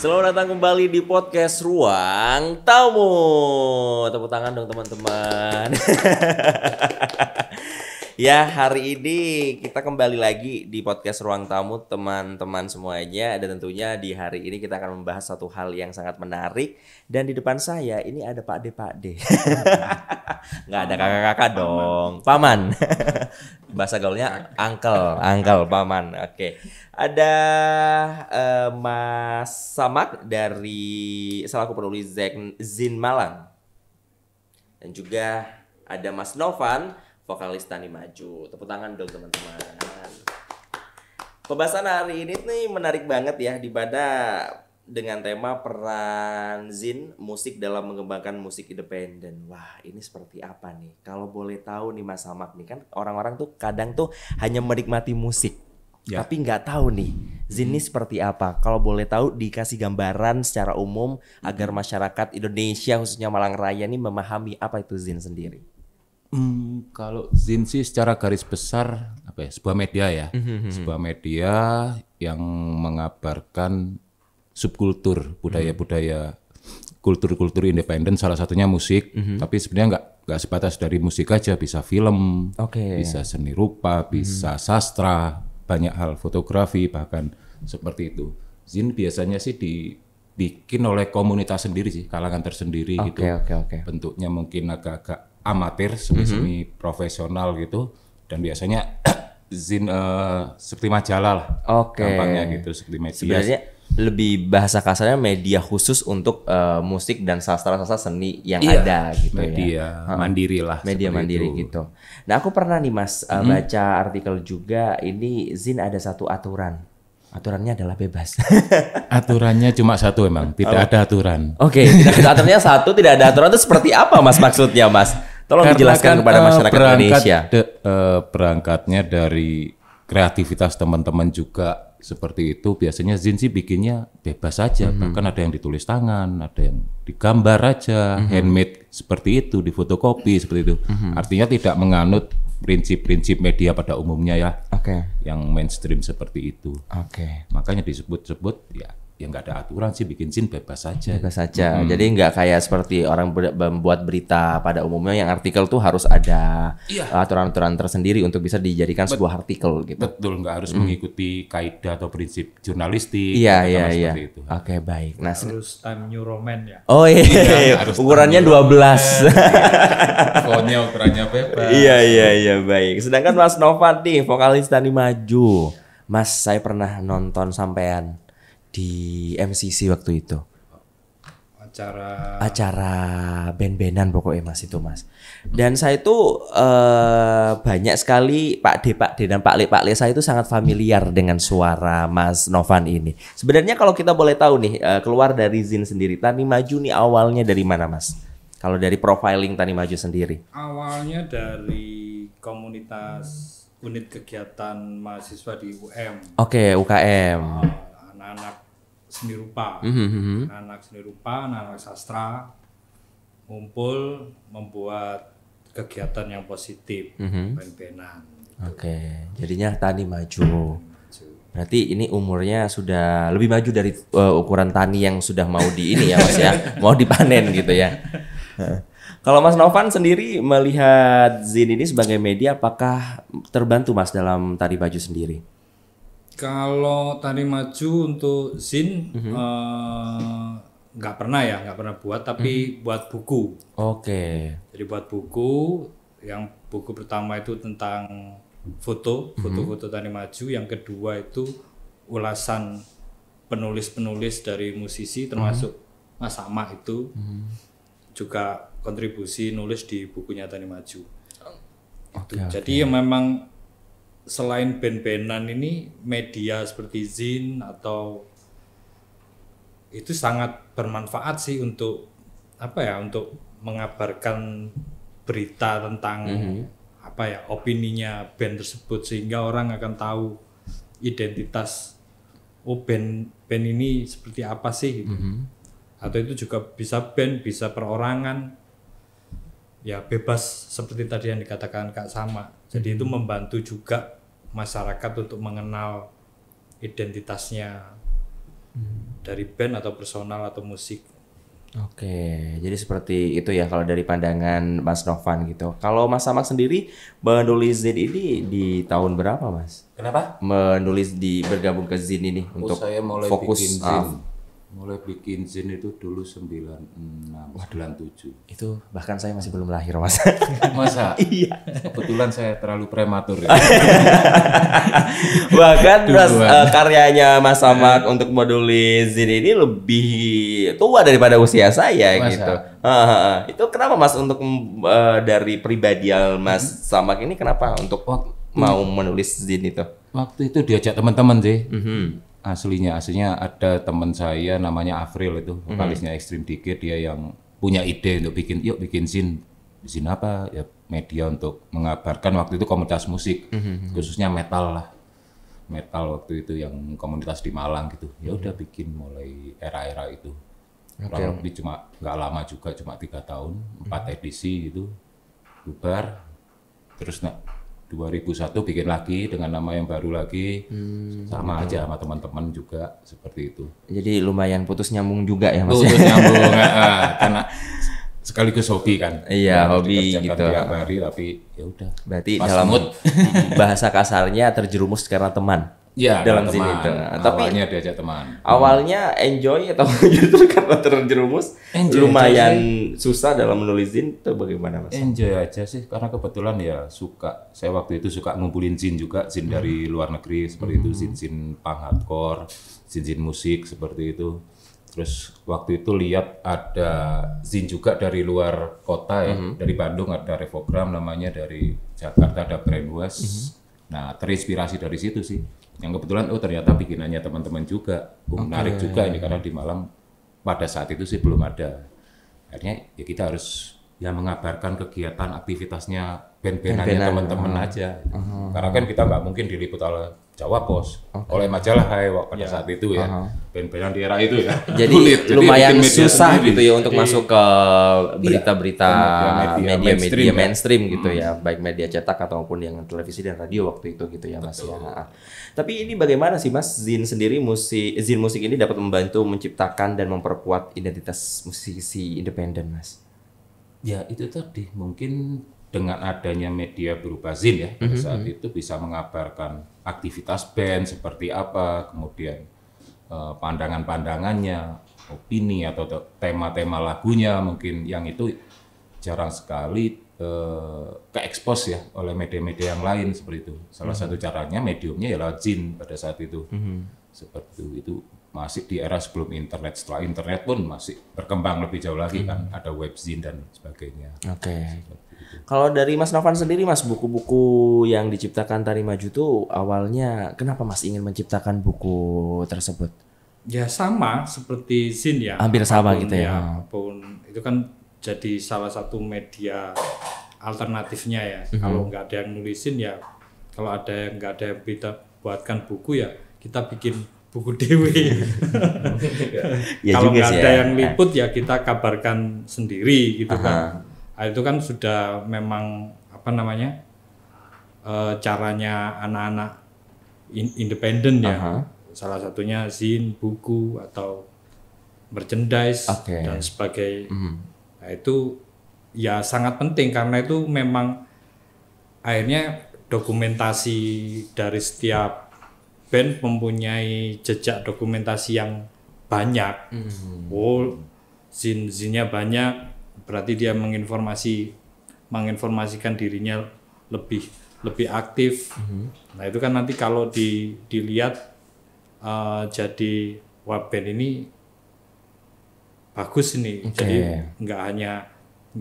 Selamat datang kembali di podcast Ruang Tamu. Tepuk tangan dong teman-teman. Ya, hari ini kita kembali lagi di podcast Ruang Tamu teman-teman semuanya. Dan tentunya di hari ini kita akan membahas satu hal yang sangat menarik. Dan di depan saya ini ada Pak De. Nggak ada kakak-kakak dong. Paman. Bahasa gaulnya uncle, paman. Oke. Ada Mas Samak dari selaku penulis Zin Malang. Dan juga ada Mas Novan, vokalis Tani Maju. Tepuk tangan dong teman-teman. Pembahasan hari ini nih menarik banget ya, di mana dengan tema peran Zin musik dalam mengembangkan musik independen. Wah, ini seperti apa nih? Kalau boleh tahu nih Mas Samak nih, kan orang-orang tuh kadang tuh hanya menikmati musik. Ya. Tapi nggak tahu nih Zin ini seperti apa. Kalau boleh tahu dikasih gambaran secara umum agar masyarakat Indonesia khususnya Malang Raya ini memahami apa itu Zin sendiri. Kalau Zin sih secara garis besar apa ya, sebuah media ya, sebuah media yang mengabarkan subkultur budaya-budaya, kultur-kultur independen, salah satunya musik. Tapi sebenarnya nggak sebatas dari musik aja, bisa film, bisa seni rupa, bisa sastra, banyak hal, fotografi bahkan seperti itu. Zin biasanya sih dibikin oleh komunitas sendiri sih, kalangan tersendiri gitu. Bentuknya mungkin agak-agak amatir, semi profesional gitu, dan biasanya Zin seperti majalah lah, gampangnya gitu, seperti media. Sebenarnya lebih bahasa kasarnya media khusus untuk musik dan sastra-sastra seni yang ada gitu media ya. Mandiri lah. Media mandiri itu. Gitu. Nah aku pernah nih Mas baca artikel juga, ini Zin ada satu aturan. Aturannya adalah bebas. Aturannya cuma satu emang, tidak ada aturan. Aturannya satu, tidak ada aturan itu seperti apa Mas maksudnya Mas? Tolong dijelaskan kepada masyarakat Indonesia. Berangkatnya dari kreativitas teman-teman juga seperti itu. Biasanya Zin sih bikinnya bebas saja, bahkan ada yang ditulis tangan, ada yang digambar aja, handmade seperti itu, difotokopi seperti itu. Artinya tidak menganut prinsip-prinsip media pada umumnya ya, yang mainstream seperti itu. Makanya disebut-sebut ya nggak ada aturan sih, bikin Zin bebas saja. Jadi nggak kayak seperti orang membuat berita pada umumnya yang artikel tuh harus ada aturan-aturan tersendiri untuk bisa dijadikan sebuah artikel gitu. Betul, nggak harus mengikuti kaidah atau prinsip jurnalistik. Iya. Baik. Nah, harus Time New Roman ya. Oh iya. Ukurannya 12. Pokoknya ukurannya bebas. Iya, baik. Sedangkan Mas Novan nih, vokalis Tani Maju. Mas, saya pernah nonton sampean di MCC waktu itu. Acara band-bandan pokoknya Mas itu Mas. Dan saya itu banyak sekali Pak D dan Pak Le saya itu sangat familiar dengan suara Mas Novan ini. Sebenarnya kalau kita boleh tahu nih, keluar dari Zin sendiri, Tani Maju nih awalnya dari mana Mas? Kalau dari profiling Tani Maju sendiri. Awalnya dari komunitas unit kegiatan mahasiswa di UM. UKM. Anak-anak seni rupa, anak-anak sastra ngumpul membuat kegiatan yang positif, band-bandan. Jadinya Tani Maju. Berarti ini umurnya sudah lebih maju dari ukuran tani yang sudah mau di ini ya Mas ya, mau dipanen gitu ya. Kalau Mas Novan sendiri melihat Zin ini sebagai media, apakah terbantu Mas dalam Tani Maju sendiri? Kalau Tani Maju untuk Zin nggak pernah buat, tapi buat buku. Jadi buat buku, yang buku pertama itu tentang foto-foto Tani Maju, yang kedua itu ulasan penulis-penulis dari musisi termasuk Mas Sama itu juga kontribusi nulis di bukunya Tani Maju. Jadi ya memang selain band-bandan ini, media seperti Zin atau itu sangat bermanfaat sih untuk untuk mengabarkan berita tentang opininya band tersebut, sehingga orang akan tahu identitas band ini seperti apa sih gitu. Atau itu juga bisa band, bisa perorangan, ya bebas seperti tadi yang dikatakan Kak Sama. Jadi itu membantu juga masyarakat untuk mengenal identitasnya. dari band atau personal atau musik. Oke, jadi seperti itu ya kalau dari pandangan Mas Novan gitu. Kalau Mas Samak sendiri menulis Zin ini di tahun berapa, Mas? Kenapa? Bergabung ke Zin ini untuk Saya mulai fokus bikin Zin. Mulai bikin Zin itu dulu 96, 97. itu bahkan saya masih belum lahir, Mas. Masa? Iya. Kebetulan saya terlalu prematur ya. Bahkan karyanya Mas Samak untuk menulis Zin ini lebih tua daripada usia saya Masa? gitu. Itu kenapa Mas untuk dari pribadi Mas Samak ini kenapa untuk mau menulis Zin itu? Waktu itu diajak teman-teman sih. Aslinya ada teman saya namanya Afril itu, vokalisnya Extreme Dikit, dia yang punya ide untuk bikin Zin. Zin apa? Ya media untuk mengabarkan waktu itu komunitas musik, khususnya metal lah. Metal waktu itu yang komunitas di Malang gitu. Ya udah bikin mulai era-era itu. Kurang lebih cuma nggak lama juga, cuma 3 tahun, 4 edisi gitu. Bubar. Terus 2001 bikin lagi dengan nama yang baru lagi, sama aja sama teman-teman juga seperti itu. Jadi lumayan putus nyambung juga ya Mas. Putus nyambung, karena sekaligus hobi kan. Iya, hobi gitu. Tiap hari, tapi ya udah. Berarti dalam bahasa kasarnya terjerumus karena teman. Ya, dalam teman. Zin itu. Awalnya diajak teman. Awalnya enjoy atau justru karena terjerumus lumayan susah dalam menulis Zin itu bagaimana Mas? Enjoy aja sih, karena kebetulan ya suka. Saya waktu itu suka ngumpulin Zin juga, Zin dari luar negeri seperti itu, Zin punk hardcore, Zin musik seperti itu. Terus waktu itu lihat ada Zin juga dari luar kota ya, dari Bandung ada Revogram namanya, dari Jakarta ada Brainwash. Nah, terinspirasi dari situ sih. Yang kebetulan ternyata bikinannya teman-teman juga. Menarik juga ini karena di Malang pada saat itu sih belum ada. Akhirnya ya kita harus ya mengabarkan kegiatan aktivitasnya band-bandannya teman-teman aja. Karena kan kita nggak mungkin diliput oleh Jawa Pos, oleh majalah Hai pada saat itu ya. Band-bandan di era itu ya. Jadi lumayan susah gitu ya untuk masuk ke berita-berita media mainstream gitu ya, baik media cetak ataupun yang televisi dan radio waktu itu gitu ya Mas ya. Tapi ini bagaimana sih Mas Zin sendiri Zin musik ini dapat membantu menciptakan dan memperkuat identitas musisi independen Mas? Ya itu tadi mungkin dengan adanya media berupa Zin ya pada saat itu bisa mengabarkan aktivitas band seperti apa, kemudian pandangan-pandangannya, opini atau tema-tema lagunya mungkin yang itu jarang sekali ke-expose ya oleh media-media yang lain seperti itu. Salah satu caranya mediumnya ialah Zin pada saat itu. Seperti itu masih di era sebelum internet. Setelah internet pun masih berkembang lebih jauh lagi kan, ada web Zin dan sebagainya. Oke. Kalau dari Mas Novan sendiri Mas, buku-buku yang diciptakan Tari Maju tuh awalnya kenapa Mas ingin menciptakan buku tersebut? Ya sama seperti Zin ya. Hampir sama gitu ya. Apapun itu kan jadi salah satu media alternatifnya ya. Kalau nggak ada yang nulisin ya, kalau nggak ada yang kita buatkan buku ya kita bikin buku dewe. Ya kalau juga nggak sih ada ya. yang liput ya kita kabarkan sendiri gitu kan. Nah, itu kan sudah memang apa namanya caranya anak-anak independen ya. Salah satunya Zin, buku atau merchandise dan sebagainya. Nah, itu ya sangat penting karena itu memang akhirnya dokumentasi dari setiap band mempunyai jejak dokumentasi yang banyak. Oh, Zin-zinnya banyak, berarti dia menginformasikan dirinya lebih aktif. Nah, itu kan nanti kalau dilihat jadi wah band ini bagus ini. Jadi nggak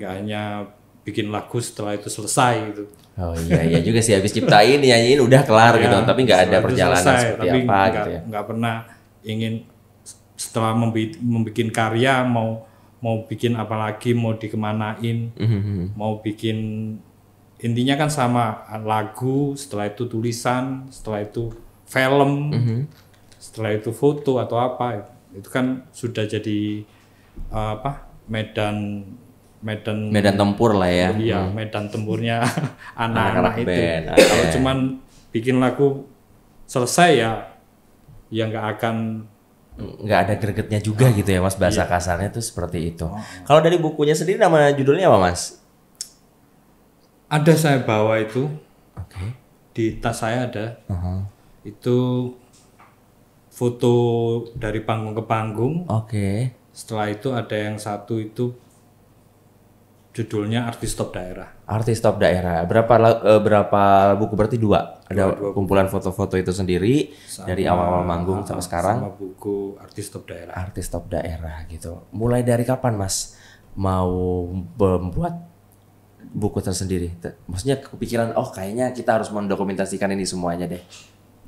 hanya bikin lagu setelah itu selesai gitu. Oh iya juga sih, habis ciptain nyanyiin udah kelar gitu, tapi nggak ada perjalanan selesai, seperti tapi apa gitu ya. Nggak pernah ingin setelah membuat karya mau bikin apa lagi, mau dikemanain, mau bikin, intinya kan sama, lagu, setelah itu tulisan, setelah itu film, setelah itu foto atau apa, itu kan sudah jadi medan tempur lah ya. Iya, medan tempurnya anak-anak itu. Kalau cuman bikin lagu selesai ya nggak akan nggak ada gregetnya juga gitu ya Mas, bahasa kasarnya tuh seperti itu. Kalau dari bukunya sendiri nama judulnya apa Mas? Ada saya bawa itu. Oke. Di tas saya ada. Itu foto dari panggung ke panggung. Oke. Setelah itu ada yang satu itu judulnya Artis Top Daerah. Artis Top Daerah. Berapa buku, berarti dua. Ada kumpulan foto-foto itu sendiri dari awal-awal manggung sampai sekarang. Sama buku Artis Top Daerah. Artis Top Daerah gitu. Mulai dari kapan Mas mau membuat buku tersendiri? Maksudnya kepikiran kayaknya kita harus mendokumentasikan ini semuanya deh.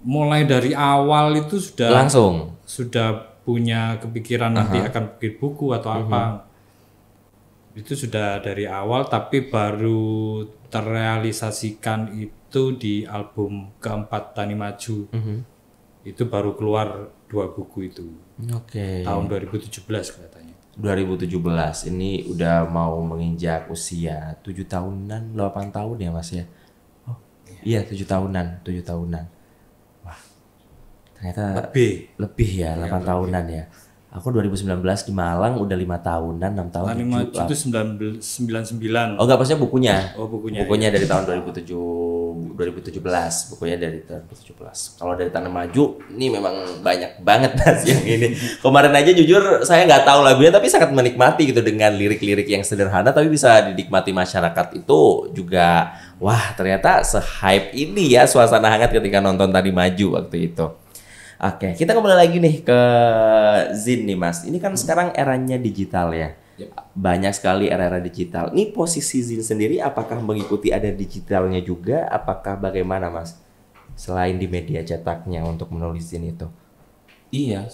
Mulai dari awal itu sudah punya kepikiran nanti akan bikin buku atau apa. Itu sudah dari awal, tapi baru terrealisasikan itu di album keempat Tani Maju. Itu baru keluar 2 buku itu. Oke. Tahun 2017 katanya. 2017 ini udah mau menginjak usia 7 tahunan, 8 tahun ya Mas ya. Oh iya 7 tahunan. Wah ternyata lebih ya, 8 tahunan ya. Aku 2019 di Malang udah 5 tahunan, 6 tahun. Tani Maju itu 99. Oh enggak, maksudnya bukunya. Oh bukunya. Bukunya dari tahun 2017. Bukunya dari tahun 2017. Kalau dari Tani Maju ini memang banyak banget Mas yang ini. Kemarin aja jujur saya nggak tahu lagunya, tapi sangat menikmati gitu dengan lirik-lirik yang sederhana tapi bisa dinikmati masyarakat itu juga. Wah ternyata se-hype ini ya suasana hangat ketika nonton Tani Maju waktu itu. Oke, kita kembali lagi nih ke Zin nih Mas. Ini kan sekarang eranya digital ya. Banyak sekali era-era digital. Ini posisi Zin sendiri apakah mengikuti ada digitalnya juga? Apakah bagaimana Mas? Selain di media cetaknya untuk menulis Zin itu. Iya,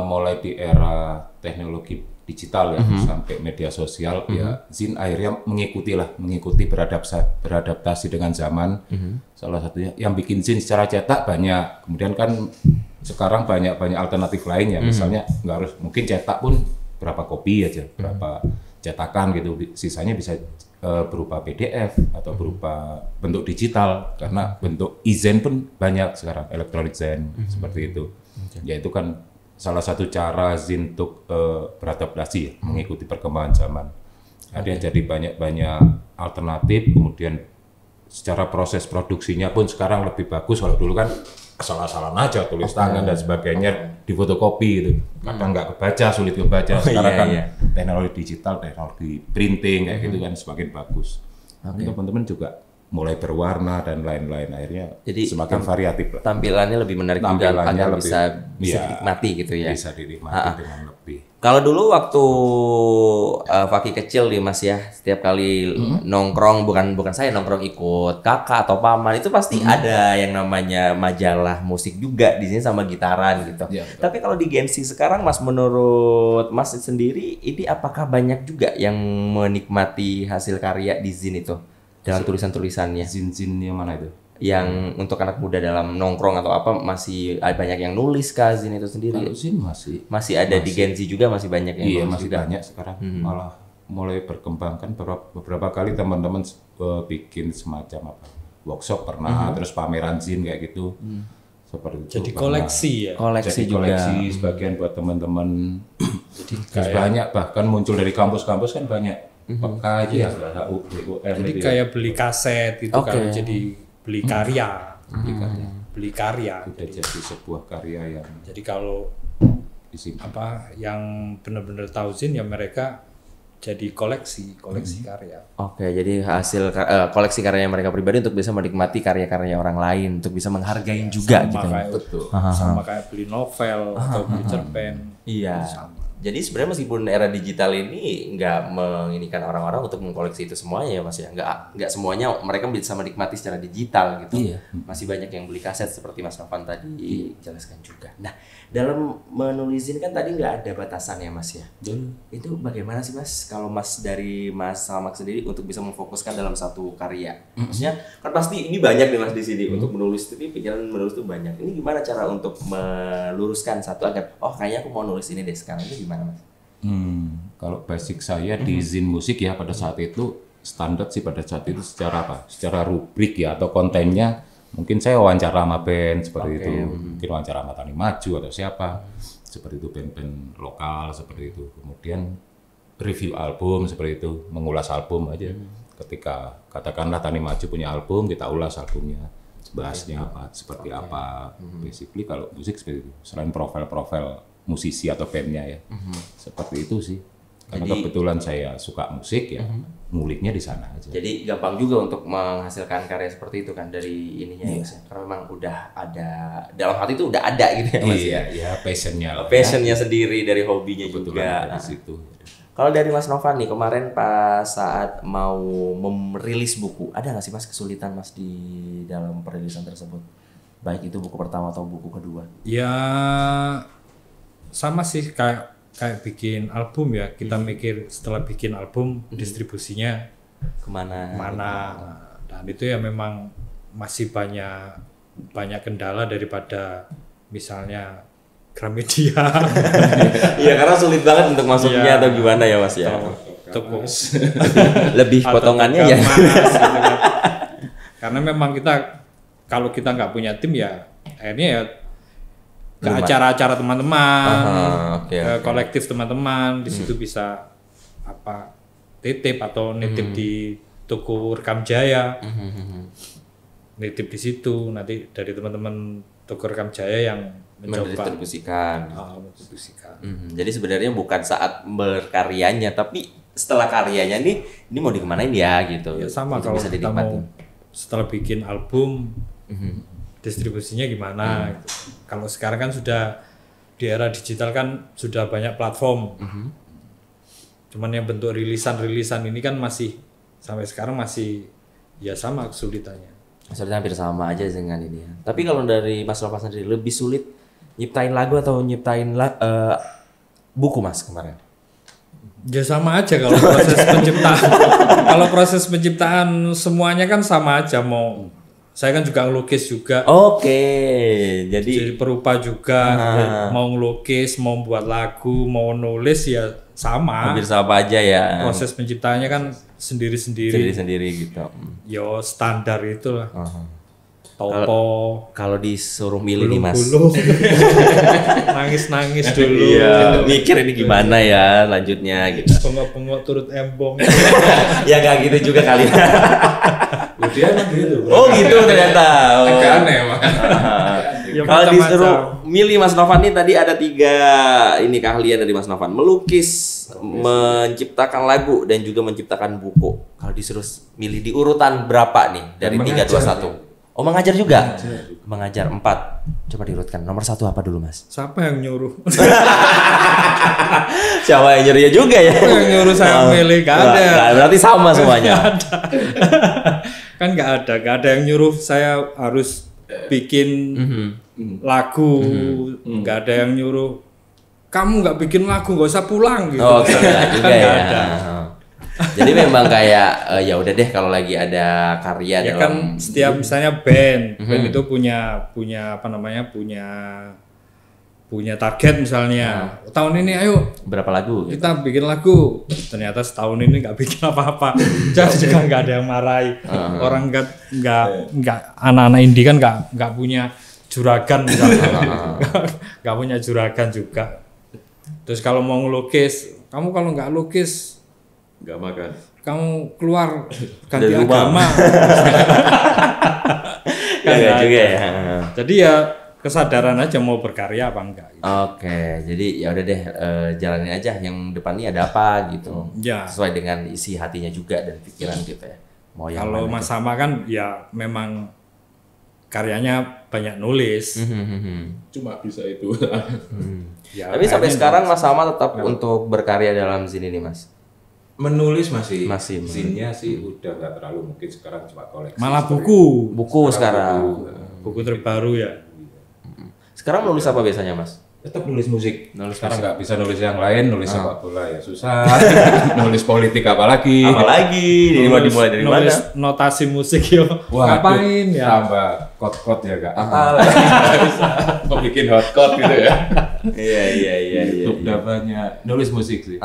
mulai di era teknologi digital ya sampai media sosial ya Zin akhirnya mengikuti beradaptasi dengan zaman. Salah satunya yang bikin Zin secara cetak banyak, kemudian kan sekarang banyak alternatif lain ya, misalnya nggak harus, mungkin cetak pun berapa kopi aja, berapa cetakan gitu, sisanya bisa berupa PDF atau berupa bentuk digital, karena bentuk e-Zen pun banyak sekarang, electronic Zen seperti itu. Ya itu kan salah satu cara Zin untuk beradaptasi ya, mengikuti perkembangan zaman. Ada jadi banyak alternatif, kemudian secara proses produksinya pun sekarang lebih bagus. Kalau dulu kan asal-asalan aja, tulis tangan dan sebagainya, difotokopi gitu. Kadang nggak kebaca, sulit kebaca. Sekarang teknologi digital, teknologi printing kayak gitu kan semakin bagus. Teman-teman juga mulai berwarna dan lain-lain, akhirnya jadi semakin variatif. Tampilannya lebih menarik juga, agar bisa dinikmati gitu ya. Bisa dinikmati dengan lebih. Kalau dulu waktu Fakih kecil nih Mas ya, setiap kali nongkrong, bukan saya nongkrong ikut kakak atau paman, itu pasti ada yang namanya majalah musik juga di sini sama gitaran gitu. Ya, tapi kalau di Gen Z sekarang Mas, menurut Mas sendiri ini apakah banyak juga yang menikmati hasil karya di Zin itu? Dalam tulisan-tulisannya. Zin yang mana itu? Yang untuk anak muda dalam nongkrong atau apa, masih banyak yang nulis kah Zin itu sendiri? Kalau Zin masih ada di Gen Z juga, masih banyak yang nulis masih juga. Banyak sekarang. Malah mulai berkembang kan, beberapa kali teman-teman bikin semacam workshop pernah, terus pameran Zin kayak gitu. Seperti itu. Jadi koleksi ya. Koleksi sebagian buat teman-teman. Jadi banyak, bahkan muncul dari kampus-kampus kan banyak. Peka aja jadi kayak beli kaset itu kalau jadi beli karya. Beli karya. Udah jadi sebuah karya yang. Jadi kalau yang benar-benar tahu Zin ya mereka jadi koleksi karya. Oke, jadi hasil koleksi karyanya mereka pribadi untuk bisa menikmati karya-karya orang lain, untuk bisa menghargai juga gitu. Sama kayak beli novel atau beli cerpen. Iya. Sama. Jadi sebenarnya meskipun era digital ini nggak menginikan orang-orang untuk mengkoleksi itu semuanya ya Mas ya, nggak semuanya mereka bisa menikmati secara digital gitu. Iya. Masih banyak yang beli kaset seperti Mas Novan tadi jelaskan juga. Nah dalam menulis ini kan tadi nggak ada batasan ya Mas ya. Itu bagaimana sih Mas kalau dari Mas Salmak sendiri untuk bisa memfokuskan dalam satu karya? Maksudnya kan pasti ini banyak nih Mas di sini untuk menulis, tapi pikiran menulis itu banyak. Ini gimana cara untuk meluruskan satu agar kayaknya aku mau nulis ini deh sekarang, itu gimana Mas? Kalau basic saya di Zin musik ya pada saat itu standar sih pada saat itu secara rubrik ya atau kontennya mungkin saya wawancara sama band seperti itu, mungkin wawancara sama Tani Maju atau siapa. seperti itu, band-band lokal seperti itu. Kemudian review album seperti itu, mengulas album aja. Ketika katakanlah Tani Maju punya album, kita ulas albumnya, bahasnya apa, seperti apa. Basically kalau musik seperti itu. Selain profil-profil musisi atau bandnya ya, seperti itu sih. Karena kebetulan saya suka musik ya, nguliknya di sana aja. Jadi gampang juga untuk menghasilkan karya seperti itu kan dari ininya ya, Mas. Karena memang udah ada dalam hati itu udah ada gitu ya, Mas. Iya, passionnya. Passionnya sendiri dari hobinya juga. Di situ. Kalau dari Mas Novan nih, kemarin pas saat mau merilis buku, ada nggak sih Mas kesulitan Mas di dalam perilisan tersebut? Baik itu buku pertama atau buku kedua? Ya sama sih kayak bikin album ya, kita mikir setelah bikin album distribusinya Kemana? dan itu ya memang masih banyak kendala daripada misalnya Gramedia. Iya, karena sulit banget untuk masuknya atau gimana ya Mas ya? Toko Lebih potongannya ya. gitu kan. Karena memang kalau kita nggak punya tim ya akhirnya ya ke acara-acara teman-teman, kolektif teman-teman, di situ bisa titip atau nitip di toko Rekam Jaya, nitip di situ, nanti dari teman-teman toko Rekam Jaya yang mencoba mendistribusikan. mendistribusikan. Jadi sebenarnya bukan saat berkaryanya, tapi setelah karyanya ini mau dikemanain ya gitu. Ya sama itu kalau bisa kita dinikmatin. mau setelah bikin album, distribusinya gimana gitu. Kalau sekarang kan sudah di era digital kan sudah banyak platform. Cuman yang bentuk rilisan ini kan masih sampai sekarang masih ya sama kesulitannya. Sebenarnya hampir sama aja dengan ini ya. Tapi kalau dari Mas Novan sendiri lebih sulit nyiptain lagu atau nyiptain buku Mas kemarin? Ya sama aja kalau proses penciptaan. Kalau proses penciptaan semuanya kan sama aja, mau saya kan juga ngelukis juga. Oke, jadi perupa juga, mau ngelukis, mau buat lagu, mau nulis ya sama. hampir sama aja ya. Proses penciptaannya kan sendiri-sendiri. Sendiri-sendiri gitu. Yo standar itulah. Topo. Kalau disuruh milih nih Mas. Nangis-nangis dulu. Iya, mikir ini gimana ya lanjutnya gitu. Pengok-pengok turut embong. Ya nggak gitu juga kali. Dia emang gitu. Oh gitu ternyata. Agak aneh emang. Ya, Kalau macam-macam. disuruh milih Mas Novan nih tadi ada 3 ini keahlian dari Mas Novan. Melukis, menciptakan lagu dan juga menciptakan buku. Kalau disuruh milih di urutan berapa nih dari 3, 2, 1? Oh mengajar juga? Mengajar 4. Coba diurutkan. Nomor 1 apa dulu Mas? Siapa yang nyuruh? Siapa yang nyuruh ya juga ya? Siapa yang nyuruh saya milih? Gak ada. Nah, berarti sama semuanya. Kan gak ada yang nyuruh saya harus bikin lagu. Gak ada yang nyuruh kamu gak bikin lagu gak usah pulang gitu. Oh, enggak juga Kan ya. gak ada. Jadi memang kayak ya udah deh kalau lagi ada karya Ya dalam kan setiap misalnya band itu punya target misalnya. Tahun ini ayo berapa lagu gitu. kita bikin lagu. Ternyata setahun ini nggak bikin apa-apa. Jadi juga nggak ada yang marahi. Orang nggak anak-anak indie kan nggak punya juragan misalnya. Nggak punya juragan juga. Terus kalau mau ngelukis, kamu kalau nggak lukis Nggak makan. kamu keluar ganti Dari rumah. agama. Kan Iya nggak juga ada. ya. Jadi ya kesadaran aja mau berkarya apa enggak. Gitu. Oke, jadi ya udah deh jalanin aja yang depan ini ada apa gitu. Ya. Sesuai dengan isi hatinya juga dan pikiran gitu ya. Mau yang Kalau mana Mas Sama kan ya memang karyanya banyak nulis. Cuma bisa itu. Ya, Tapi sampai kayaknya sekarang Mas Sama tetap untuk berkarya dalam zin ini Mas. Menulis masih. Masih. Zinnya sih udah nggak terlalu, mungkin sekarang cuma koleksi. malah buku Buku sekarang. buku terbaru ya. Sekarang nulis apa biasanya Mas? Tetap nulis musik. Nulis Sekarang nggak bisa nulis yang lain, nulis sepak bola ya susah. Nulis politik apalagi. Apalagi dimulai dari mana? Nulis notasi musik yo. Ngapain ya? Tambah quote-quote ya nggak apa. Bisa. Mau bikin hot quote gitu ya. Iya. Udah banyak nulis musik sih.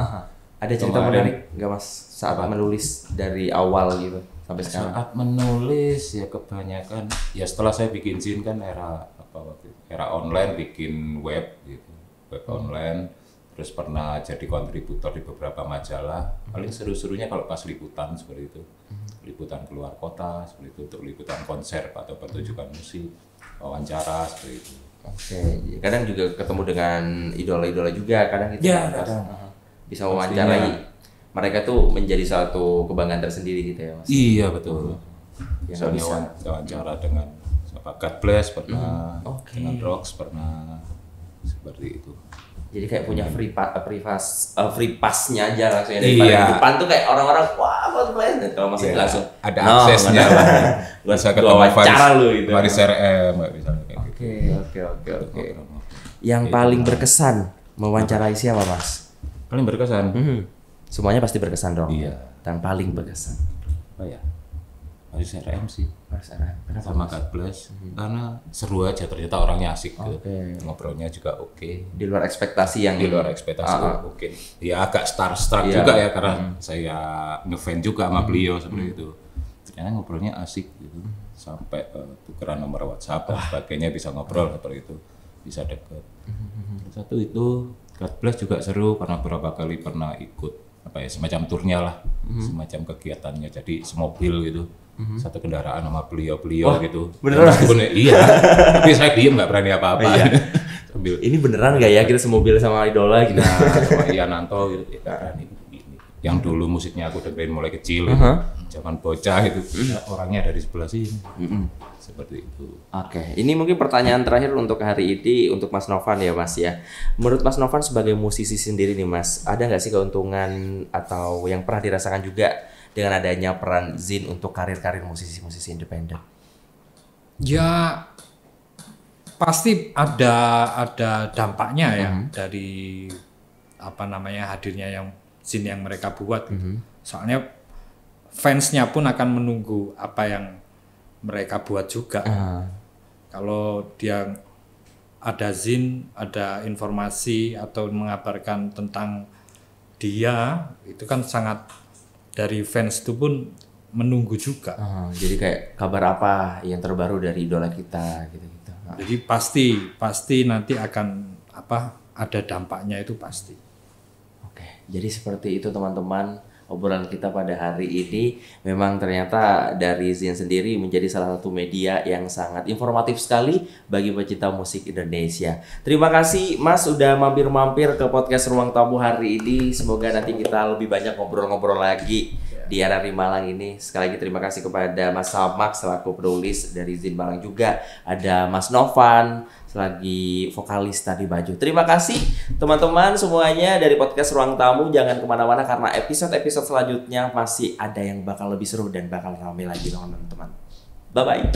Ada cerita Kemarin. menarik nggak Mas saat menulis dari awal gitu sampai sekarang? Saat menulis ya kebanyakan ya setelah saya bikin zin kan era apa waktu itu? Era online bikin web gitu. web online, terus pernah jadi kontributor di beberapa majalah. Paling seru-serunya kalau pas liputan seperti itu, liputan keluar kota seperti itu, untuk liputan konser atau pertunjukan musik, wawancara seperti itu. Oke, kadang juga ketemu dengan idola-idola juga, kadang itu bisa wawancarai. Mereka tuh menjadi satu kebanggaan tersendiri gitu ya Mas. Iya betul. Yang bisa wawancara dengan God Bless pernah, dengan Rocks pernah, seperti itu. Jadi kayak punya free pass-nya aja langsung dari depan tuh kayak orang-orang wah God Bless, kalau masih langsung ada aksesnya. Bisa ketemu wawancara lu gitu. Faris RM misalnya kayak gitu. Oke. Yang paling berkesan mewawancarai siapa Mas? Paling berkesan. Semuanya pasti berkesan dong. Iya. Yang paling berkesan. Oh ya, Faris RM sih. Kenapa Sama God Bless. Karena seru aja, ternyata orangnya asik gitu. Ngobrolnya juga oke. Di luar ekspektasi yang Di luar ekspektasi mungkin. Ya agak starstruck juga ya, karena saya ngefans juga sama beliau seperti itu. Ternyata ngobrolnya asik gitu. Sampai tukeran nomor WhatsApp dan sebagainya, bisa ngobrol seperti itu. Bisa deket. Satu itu God Bless juga seru karena beberapa kali pernah ikut semacam turnya lah, semacam kegiatannya, jadi semobil gitu, satu kendaraan sama beliau gitu. Beneran? Iya, tapi saya diem nggak berani apa-apa. Sambil, ini beneran nggak ya kita semobil sama idola gitu? Sama Iananto gitu, ya berani. Yang dulu musiknya aku dengerin mulai kecil, gitu. Zaman bocah itu, orangnya dari sebelah sini. Seperti itu. Oke, ini mungkin pertanyaan terakhir untuk hari ini untuk Mas Novan ya Mas ya. Menurut Mas Novan sebagai musisi sendiri nih Mas, ada nggak sih keuntungan atau yang pernah dirasakan juga dengan adanya peran Zin untuk karir-karir musisi-musisi independen? Ya pasti ada dampaknya ya dari hadirnya yang Zin yang mereka buat. Soalnya fansnya pun akan menunggu apa yang mereka buat juga. Kalau dia ada Zin, ada informasi atau mengabarkan tentang dia, itu kan sangat dari fans itu pun menunggu juga. Jadi kayak kabar apa yang terbaru dari idola kita gitu-gitu. Jadi pasti nanti akan ada dampaknya itu pasti. Oke, jadi seperti itu teman-teman. Obrolan kita pada hari ini memang ternyata dari Zin sendiri menjadi salah satu media yang sangat informatif sekali bagi pecinta musik Indonesia. Terima kasih Mas sudah mampir-mampir ke podcast Ruang Tamu hari ini. Semoga nanti kita lebih banyak ngobrol-ngobrol lagi di RRI Malang ini. Sekali lagi terima kasih kepada Mas Samak selaku penulis dari Zin Malang, juga ada Mas Novan lagi vokalis tadi baju. Terima kasih teman-teman semuanya dari podcast Ruang Tamu. Jangan kemana-mana karena episode-episode selanjutnya masih ada yang bakal lebih seru dan bakal ramai lagi teman-teman. Bye-bye.